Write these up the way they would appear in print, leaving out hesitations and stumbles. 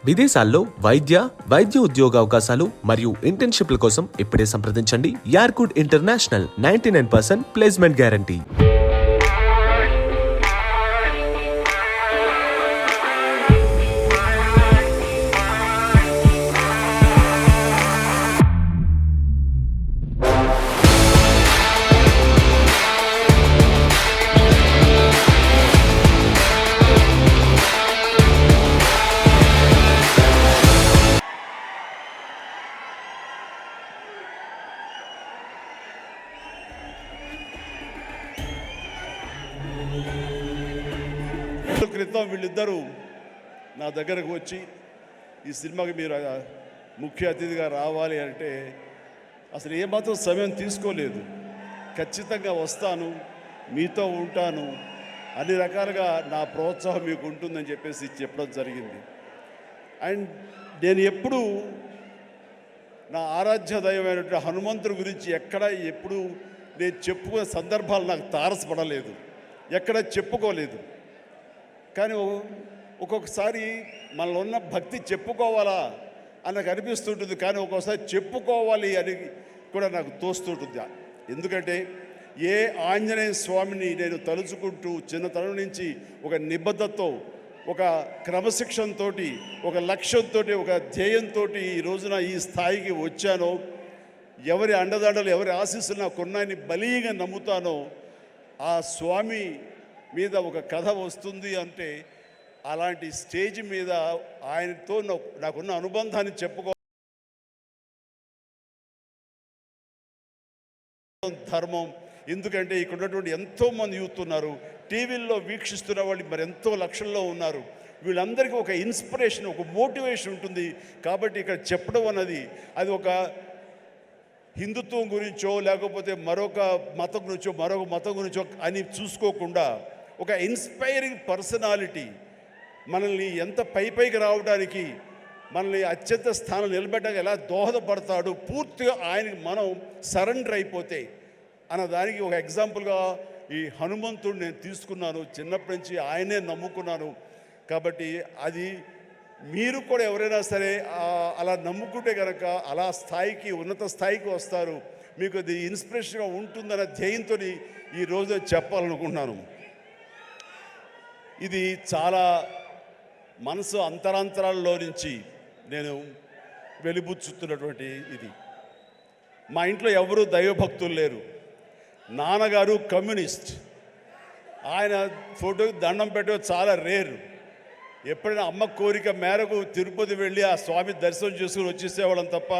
విదేశాల్లో వైద్య ఉద్యోగ అవకాశాలు మరియు ఇంటర్న్షిప్ల కోసం ఇప్పుడే సంప్రదించండి యార్కుడ్ ఇంటర్నేషనల్ 99% ప్లేస్మెంట్ గ్యారంటీ. క్రితం వీళ్ళిద్దరూ నా దగ్గరకు వచ్చి ఈ సినిమాకి మీరు ముఖ్య అతిథిగా రావాలి అంటే అసలు ఏమాత్రం సమయం తీసుకోలేదు. ఖచ్చితంగా వస్తాను, మీతో ఉంటాను, అన్ని రకాలుగా నా ప్రోత్సాహం మీకు ఉంటుందని చెప్పేసి చెప్పడం జరిగింది. అండ్ నేను ఎప్పుడూ నా ఆరాధ్య దైవమైనటువంటి హనుమంతుడి గురించి ఎప్పుడు నేను చెప్పుకునే సందర్భాలు నాకు తారసపడలేదు, ఎక్కడ చెప్పుకోలేదు. కానీ ఒక్కొక్కసారి మనలో ఉన్న భక్తి చెప్పుకోవాలా అని నాకు అనిపిస్తుంటుంది, కానీ ఒక్కొక్కసారి చెప్పుకోవాలి అని కూడా నాకు తోస్తుంటుంది. ఎందుకంటే ఏ ఆంజనేయ స్వామిని నేను తలుచుకుంటూ చిన్నతనం నుంచి ఒక నిబద్ధతతో, ఒక క్రమశిక్షణతో, ఒక లక్ష్యంతో, ఒక ధ్యేయంతో ఈ రోజున ఈ స్థాయికి వచ్చానో, ఎవరి అండదండలు ఎవరి ఆశీస్సులు నాకున్నాయని బలీగా నమ్ముతానో, ఆ స్వామి మీద ఒక కథ వస్తుంది అంటే అలాంటి స్టేజ్ మీద ఆయనతో నాకున్న అనుబంధాన్ని చెప్పుకో ధర్మం. ఎందుకంటే ఇక్కడ ఉన్నటువంటి ఎంతోమంది యూత్ ఉన్నారు, టీవీల్లో వీక్షిస్తున్న వాళ్ళు మరి ఎంతో లక్షల్లో ఉన్నారు. వీళ్ళందరికీ ఒక ఇన్స్పిరేషన్, ఒక మోటివేషన్ ఉంటుంది. కాబట్టి ఇక్కడ చెప్పడం అన్నది అది ఒక హిందుత్వం గురించో లేకపోతే మరొక మతం గురించో అని చూసుకోకుండా ఒక ఇన్స్పైరింగ్ పర్సనాలిటీ మనల్ని ఎంత పైకి రావడానికి, మనల్ని అత్యంత స్థానం నిలబెట్టడానికి ఎలా దోహదపడతాడు, పూర్తిగా ఆయనకి మనం సరెండర్ అయిపోతే అన్నదానికి ఒక ఎగ్జాంపుల్గా ఈ హనుమంతుడు నేను తీసుకున్నాను. చిన్నప్పటి నుంచి ఆయనే నమ్ముకున్నాను. కాబట్టి అది మీరు కూడా ఎవరైనా సరే అలా నమ్ముకుంటే కనుక అలా ఉన్నత స్థాయికి వస్తారు. మీకు అది ఇన్స్పిరేషన్గా ఉంటుందన్న ధ్యేయంతో ఈరోజు చెప్పాలనుకుంటున్నాను. ఇది చాలా మనసు అంతరాంతరాల్లో నుంచి నేను వెలిబుచ్చుతున్నటువంటి ఇది. మా ఇంట్లో ఎవరు దైవభక్తులు లేరు. నాన్నగారు కమ్యూనిస్ట్, ఆయన ఫోటోకి దండం పెట్టడం చాలా రేరు. ఎప్పుడైనా అమ్మ కోరిక మేరకు తిరుపతి వెళ్ళి ఆ స్వామి దర్శనం చేసుకుని వచ్చేసేవాళ్ళం తప్ప,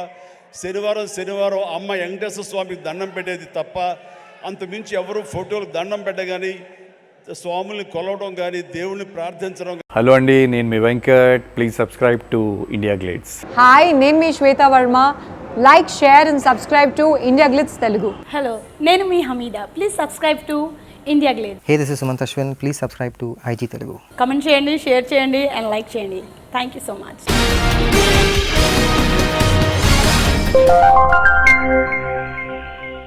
శనివారం అమ్మ వెంకటేశ్వర స్వామికి దండం పెట్టేది తప్ప, అంతమించి ఎవరు ఫోటోలకు దండం పెట్టగాని స్వాముల్ని కొలవడం కానీ దేవుణ్ణి ప్రార్థించడం. హలో అండి, నేను మీ Venkat. Please subscribe to India Glitz. Hi, నేను మీ Shweta Varma. Like, share and subscribe to India Glitz Telugu. Hello, నేను మీ Hameeda. Please subscribe to India Glitz. Hey, this is Sumanth Ashwin. Please subscribe to IG Telugu. Comment చేయండి, షేర్ చేయండి అండ్ లైక్ చేయండి. Thank you so much.